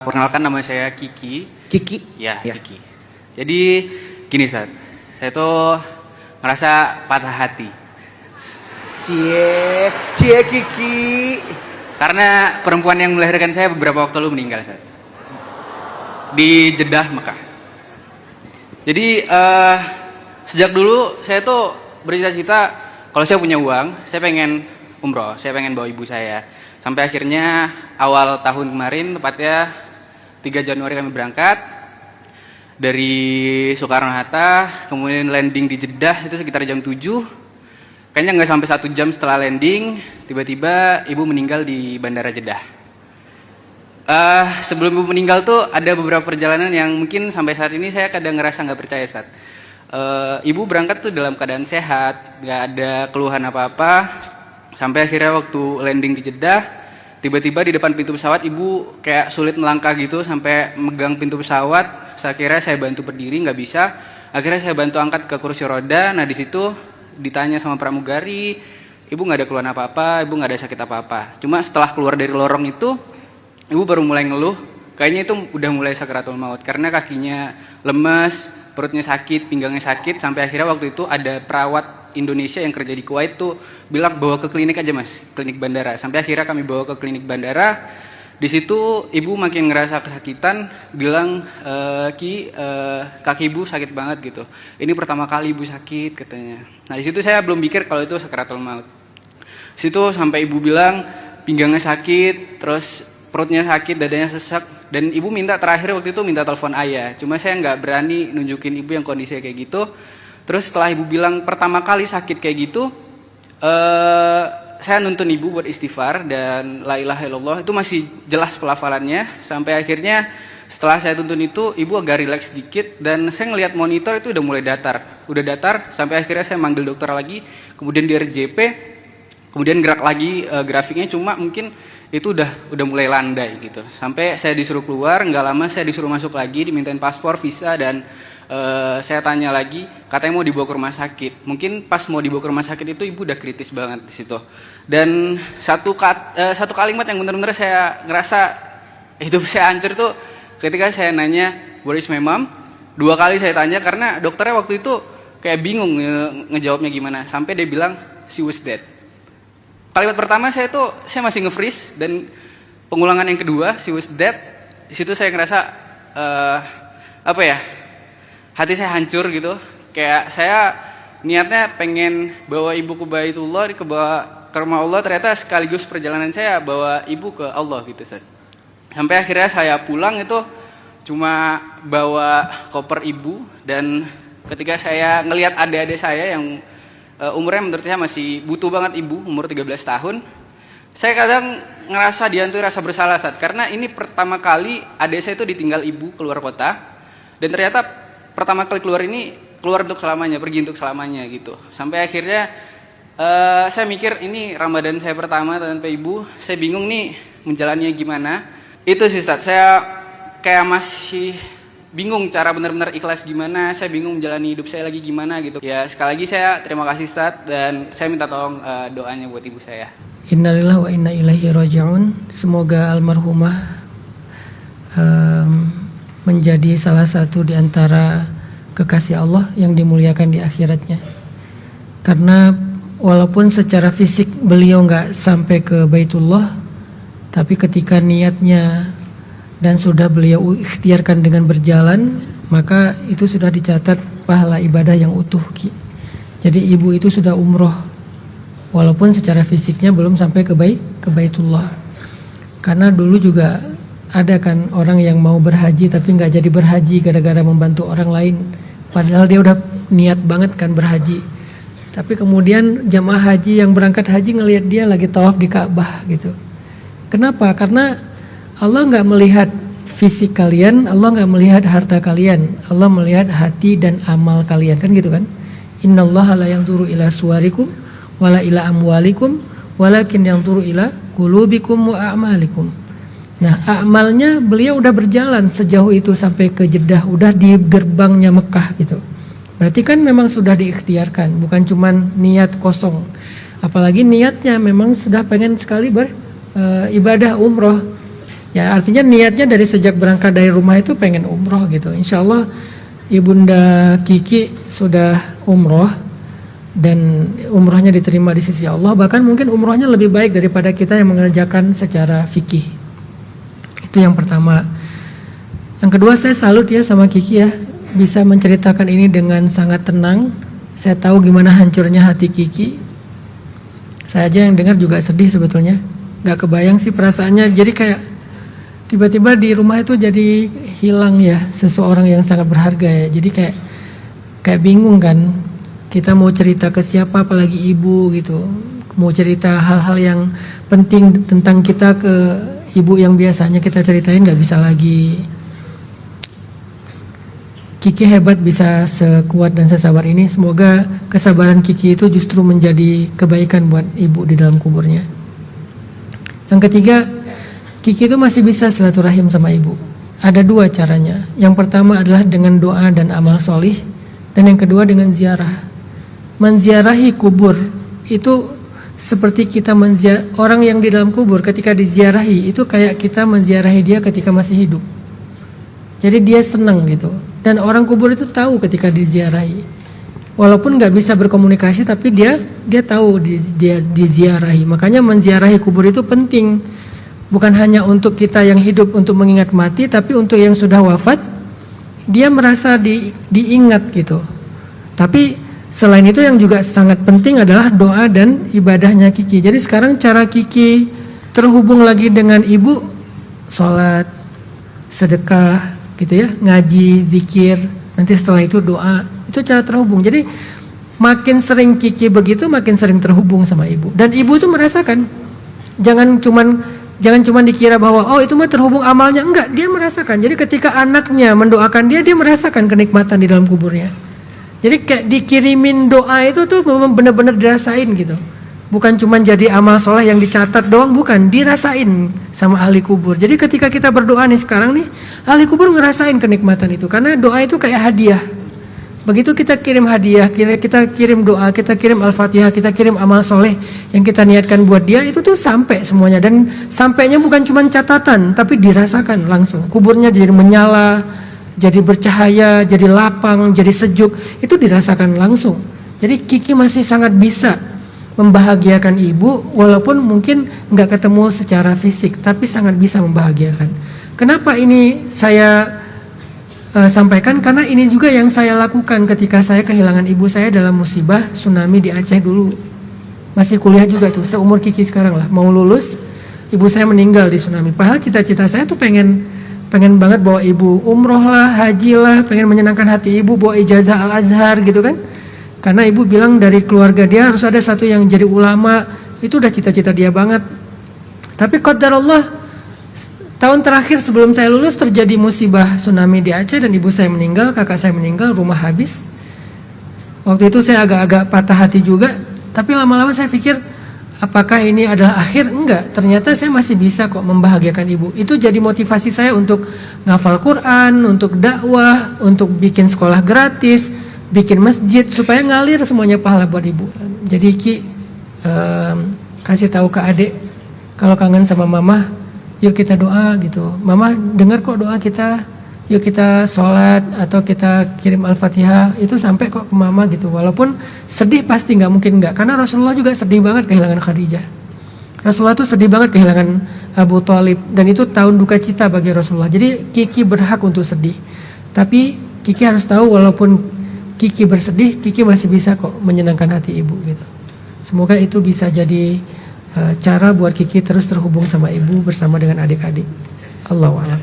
Perkenalkan, nama saya Kiki. Kiki? Ya. Kiki. Jadi gini, saya tuh ngerasa patah hati. Cie Kiki. Karena perempuan yang melahirkan saya beberapa waktu lalu meninggal, di Jeddah, Mekah. Jadi sejak dulu saya tuh bercita-cita kalau saya punya uang, saya pengen umroh, saya pengen bawa ibu saya. Sampai akhirnya awal tahun kemarin, tepatnya 3 Januari kami berangkat dari Soekarno-Hatta, kemudian landing di Jeddah itu sekitar jam 7. Kayaknya nggak sampai 1 jam setelah landing, tiba-tiba ibu meninggal di Bandara Jeddah. Sebelum ibu meninggal tuh ada beberapa perjalanan yang mungkin sampai saat ini saya kadang ngerasa nggak percaya, Ibu berangkat tuh dalam keadaan sehat, nggak ada keluhan apa-apa. Sampai akhirnya waktu landing di Jeddah, tiba-tiba di depan pintu pesawat ibu kayak sulit melangkah gitu, sampai megang pintu pesawat. Akhirnya saya bantu berdiri, nggak bisa. Akhirnya saya bantu angkat ke kursi roda. Nah di situ ditanya sama pramugari, ibu nggak ada keluhan apa-apa, ibu nggak ada sakit apa-apa. Cuma setelah keluar dari lorong itu, ibu baru mulai ngeluh. Kayaknya itu udah mulai sakaratul maut karena kakinya lemas, perutnya sakit, pinggangnya sakit. Sampai akhirnya waktu itu ada perawat Indonesia yang kerja di Kuwait tuh bilang bawa ke klinik aja mas, klinik bandara. Sampai akhirnya kami bawa ke klinik bandara. Di situ ibu makin ngerasa kesakitan, bilang kaki ibu sakit banget gitu. Ini pertama kali ibu sakit katanya. Nah di situ saya belum pikir kalau itu sakaratul maut. Di situ sampai ibu bilang pinggangnya sakit, terus perutnya sakit, dadanya sesak, dan ibu minta terakhir waktu itu minta telepon ayah. Cuma saya nggak berani nunjukin ibu yang kondisinya kayak gitu. Terus setelah ibu bilang pertama kali sakit kayak gitu, saya nuntun ibu buat istighfar dan la ilaha illallah, itu masih jelas pelafalannya. Sampai akhirnya setelah saya tuntun itu, ibu agak rileks sedikit dan saya ngelihat monitor itu udah mulai datar. Udah datar, sampai akhirnya saya manggil dokter lagi, kemudian di RJP, kemudian gerak lagi grafiknya, cuma mungkin itu udah mulai landai gitu. Sampai saya disuruh keluar, nggak lama saya disuruh masuk lagi, dimintain paspor, visa, dan saya tanya lagi, katanya mau dibawa ke rumah sakit. Mungkin pas mau dibawa ke rumah sakit itu ibu udah kritis banget di situ. Dan satu kalimat yang benar-benar saya ngerasa hidup saya hancur tuh ketika saya nanya, where is my mom? 2 kali saya tanya karena dokternya waktu itu kayak bingung ngejawabnya gimana. Sampai dia bilang she was dead. Kalimat pertama saya masih nge-freeze, dan pengulangan yang kedua she was dead. Di situ saya ngerasa hati saya hancur gitu. Kayak saya niatnya pengen bawa ibu ke Baitullah, ke rumah Allah, ternyata sekaligus perjalanan saya bawa ibu ke Allah gitu, Sampai akhirnya saya pulang itu cuma bawa koper ibu, dan ketika saya ngelihat adik-adik saya yang umurnya menurut saya masih butuh banget ibu, umur 13 tahun, saya kadang ngerasa dihantui rasa bersalah, karena ini pertama kali adik saya itu ditinggal ibu keluar kota, dan ternyata pertama kali keluar untuk selamanya, pergi untuk selamanya gitu. Sampai akhirnya saya mikir ini Ramadan saya pertama tanpa ibu, saya bingung nih menjalannya gimana. Itu sih saya kayak masih bingung cara benar-benar ikhlas gimana, saya bingung menjalani hidup saya lagi gimana gitu. Ya sekali lagi saya terima kasih dan saya minta tolong doanya buat ibu saya. Innalillahi wa inna ilaihi raji'un. Semoga almarhumah menjadi salah satu di antara kekasih Allah yang dimuliakan di akhiratnya. Karena walaupun secara fisik beliau nggak sampai ke Baitullah, tapi ketika niatnya dan sudah beliau ikhtiarkan dengan berjalan, maka itu sudah dicatat pahala ibadah yang utuh. Jadi ibu itu sudah umroh, walaupun secara fisiknya belum sampai ke Baitullah. Karena dulu juga ada kan orang yang mau berhaji tapi nggak jadi berhaji gara-gara membantu orang lain, padahal dia udah niat banget kan berhaji. Tapi kemudian jamaah haji yang berangkat haji ngelihat dia lagi tawaf di Ka'bah gitu. Kenapa? Karena Allah nggak melihat fisik kalian, Allah nggak melihat harta kalian, Allah melihat hati dan amal kalian, kan gitu kan? Innallaha la yanzuru ila suwarikum wala ila amwalikum walakin yanzuru ila qulubikum wa a'malikum. Nah, amalnya beliau udah berjalan sejauh itu sampai ke Jeddah, udah di gerbangnya Mekah gitu. Berarti kan memang sudah diikhtiarkan, bukan cuman niat kosong. Apalagi niatnya memang sudah pengen sekali beribadah umroh. Ya artinya niatnya dari sejak berangkat dari rumah itu pengen umroh gitu. Insya Allah Ibunda Kiki sudah umroh dan umrohnya diterima di sisi Allah. Bahkan mungkin umrohnya lebih baik daripada kita yang mengerjakan secara fikih. Itu yang pertama. Yang kedua, saya salut ya sama Kiki ya, bisa menceritakan ini dengan sangat tenang. Saya tahu gimana hancurnya hati Kiki. Saya aja yang dengar juga sedih sebetulnya. Gak kebayang sih perasaannya. Jadi kayak tiba-tiba di rumah itu jadi hilang ya seseorang yang sangat berharga ya. Jadi kayak bingung kan. Kita mau cerita ke siapa, apalagi ibu gitu. Mau cerita hal-hal yang penting tentang kita ke ibu yang biasanya kita ceritain gak bisa lagi. Kiki hebat bisa sekuat dan sesabar ini. Semoga kesabaran Kiki itu justru menjadi kebaikan buat ibu di dalam kuburnya. Yang ketiga, Kiki itu masih bisa silaturahim sama ibu. Ada dua caranya. Yang pertama adalah dengan doa dan amal solih. Dan yang kedua dengan ziarah. Menziarahi kubur itu seperti kita orang yang di dalam kubur ketika diziarahi itu kayak kita menziarahi dia ketika masih hidup. Jadi dia senang gitu. Dan orang kubur itu tahu ketika diziarahi. Walaupun nggak bisa berkomunikasi tapi dia tahu dia diziarahi. Makanya menziarahi kubur itu penting. Bukan hanya untuk kita yang hidup untuk mengingat mati, tapi untuk yang sudah wafat dia merasa diingat gitu. Tapi selain itu yang juga sangat penting adalah doa dan ibadahnya Kiki. Jadi sekarang cara Kiki terhubung lagi dengan ibu, sholat, sedekah gitu ya, ngaji, zikir, nanti setelah itu doa, itu cara terhubung. Jadi makin sering Kiki begitu, makin sering terhubung sama ibu. Dan ibu itu merasakan, jangan cuman dikira bahwa oh itu mah terhubung amalnya, enggak, dia merasakan. Jadi ketika anaknya mendoakan dia merasakan kenikmatan di dalam kuburnya. Jadi kayak dikirimin doa itu tuh memang benar-benar dirasain gitu. Bukan cuma jadi amal soleh yang dicatat doang, bukan, dirasain sama ahli kubur. Jadi ketika kita berdoa nih sekarang nih, ahli kubur ngerasain kenikmatan itu. Karena doa itu kayak hadiah. Begitu kita kirim hadiah, kita kirim doa, kita kirim Al-Fatihah, kita kirim amal soleh yang kita niatkan buat dia, itu tuh sampai semuanya. Dan sampainya bukan cuma catatan, tapi dirasakan langsung. Kuburnya jadi menyala, jadi bercahaya, jadi lapang, jadi sejuk, itu dirasakan langsung. Jadi Kiki masih sangat bisa membahagiakan ibu, walaupun mungkin nggak ketemu secara fisik, tapi sangat bisa membahagiakan. Kenapa ini saya sampaikan? Karena ini juga yang saya lakukan ketika saya kehilangan ibu saya dalam musibah tsunami di Aceh dulu. Masih kuliah juga tuh, seumur Kiki sekarang lah, mau lulus, ibu saya meninggal di tsunami. Padahal cita-cita saya tuh pengen banget bawa ibu umroh lah, haji lah, pengen menyenangkan hati ibu, bawa ijazah Al-Azhar gitu kan. Karena ibu bilang dari keluarga dia harus ada satu yang jadi ulama, itu udah cita-cita dia banget. Tapi qadarullah, tahun terakhir sebelum saya lulus terjadi musibah tsunami di Aceh dan ibu saya meninggal, kakak saya meninggal, rumah habis. Waktu itu saya agak-agak patah hati juga, tapi lama-lama saya pikir, apakah ini adalah akhir? Enggak, ternyata saya masih bisa kok membahagiakan ibu. Itu jadi motivasi saya untuk ngafal Quran, untuk dakwah, untuk bikin sekolah gratis, bikin masjid, supaya ngalir semuanya pahala buat ibu. Jadi Ki, kasih tahu ke adik, kalau kangen sama mama, yuk kita doa gitu. Mama dengar kok doa kita, yuk kita sholat atau kita kirim Al-Fatihah, itu sampai kok ke mama gitu. Walaupun sedih pasti nggak mungkin nggak, karena Rasulullah juga sedih banget kehilangan Khadijah. Rasulullah tuh sedih banget kehilangan Abu Thalib, dan itu tahun duka cita bagi Rasulullah. Jadi Kiki berhak untuk sedih, tapi Kiki harus tahu walaupun Kiki bersedih, Kiki masih bisa kok menyenangkan hati ibu gitu. Semoga itu bisa jadi cara buat Kiki terus terhubung sama ibu bersama dengan adik-adik. Allahu a'lam.